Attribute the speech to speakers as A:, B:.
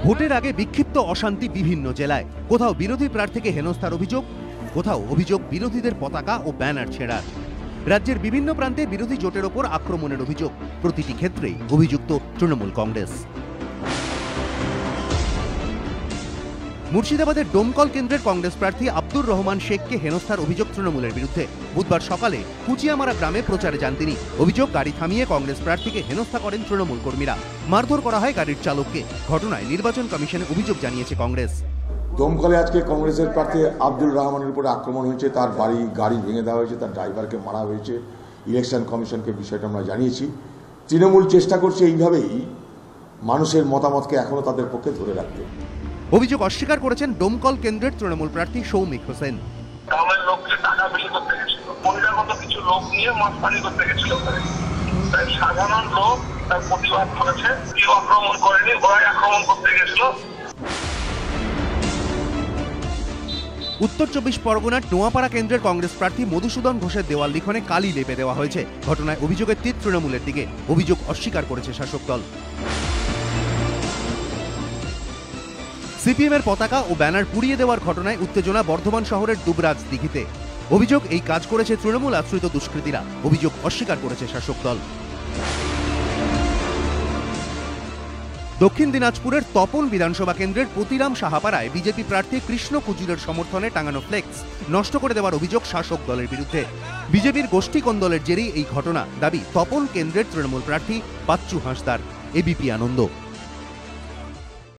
A: ভোটের আগে বিক্ষিপ্ত অশান্তি বিভিন্ন জেলায়, কোথাও বিরোধী প্রার্থীকে হেনস্থার অভিযোগ, কোথাও অভিযোগ বিরোধীদের পতাকা ও ব্যানার ছেঁড়ার। রাজ্যের বিভিন্ন প্রান্তে বিরোধী জোটের ওপর আক্রমণের অভিযোগ, প্রতিটি ক্ষেত্রেই অভিযুক্ত তৃণমূল কংগ্রেস। মুর্শিদাবাদের ডোমকল কেন্দ্রের কংগ্রেস প্রার্থী আব্দুর রহমান শেখকে হেনস্থার অভিযোগ তৃণমূলের বিরুদ্ধে। বুধবার সকালে কুচিয়ামারা গ্রামে প্রচারে যান তিনি। অভিযোগ, গাড়ি থামিয়ে কংগ্রেস প্রার্থীকে হেনস্থা করেন তৃণমূল কর্মীরা। মারধর করা হয় গাড়ির চালককে। ঘটনায় নির্বাচন কমিশনে অভিযোগ জানিয়েছে কংগ্রেস।
B: দমকলে আজকে কংগ্রেসের প্রার্থী আব্দুর রহমানের উপরে আক্রমণ হয়েছে, তার গাড়ি ভেঙে দেওয়া হয়েছে, তার ড্রাইভারকে মারা হয়েছে। ইলেকশন কমিশনকে বিষয়টা আমরা জানিয়েছি। তৃণমূল চেষ্টা করছে এইভাবেই মানুষের মতামতকে এখনো তাদের পক্ষে ধরে রাখতে।
A: অভিযোগ অস্বীকার করেছেন ডোমকল কেন্দ্রের তৃণমূল প্রার্থী সৌমিক হোসেন।
C: গ্রামের লোককে টাকা বিলি করতে গেছিল, বহিরাগত কিছু লোক নিয়ে মাস্তানি করতে গেছিল। তাই সাধারণ লোক তার প্রতিবাদ করেছে, কেউ আক্রমণ করেনি, ওরাই আক্রমণ করতে গেছিল।
A: উত্তর 24 পরগনার নোয়াপাড়া কেন্দ্রের কংগ্রেস প্রার্থী মধুসূদন ঘোষের দেওয়াল লিখনে কালি লেপে দেওয়া হয়েছে। ঘটনায় অভিযোগের তীর তৃণমূলের দিকে। অভিযোগ অস্বীকার করেছে শাসক দল। সিপিএমের পতাকা ও ব্যানার পুড়িয়ে দেওয়ার ঘটনায় উত্তেজনা বর্ধমান শহরের দুবরাজ দিঘিতে। অভিযোগ, এই কাজ করেছে তৃণমূল আশ্রিত দুষ্কৃতীরা। অভিযোগ অস্বীকার করেছে শাসক দল। দক্ষিণ দিনাজপুরের তপন বিধানসভা কেন্দ্রের পতিরাম সাহাপাড়ায় বিজেপি প্রার্থী কৃষ্ণ কুজুরের সমর্থনে টাঙানো ফ্লেক্স নষ্ট করে দেওয়ার অভিযোগ শাসক দলের বিরুদ্ধে। বিজেপির গোষ্ঠী কোন্দলের জেরেই এই ঘটনা, দাবি তপন কেন্দ্রের তৃণমূল প্রার্থী বাচ্চু হাঁসদার। এবিপি আনন্দ।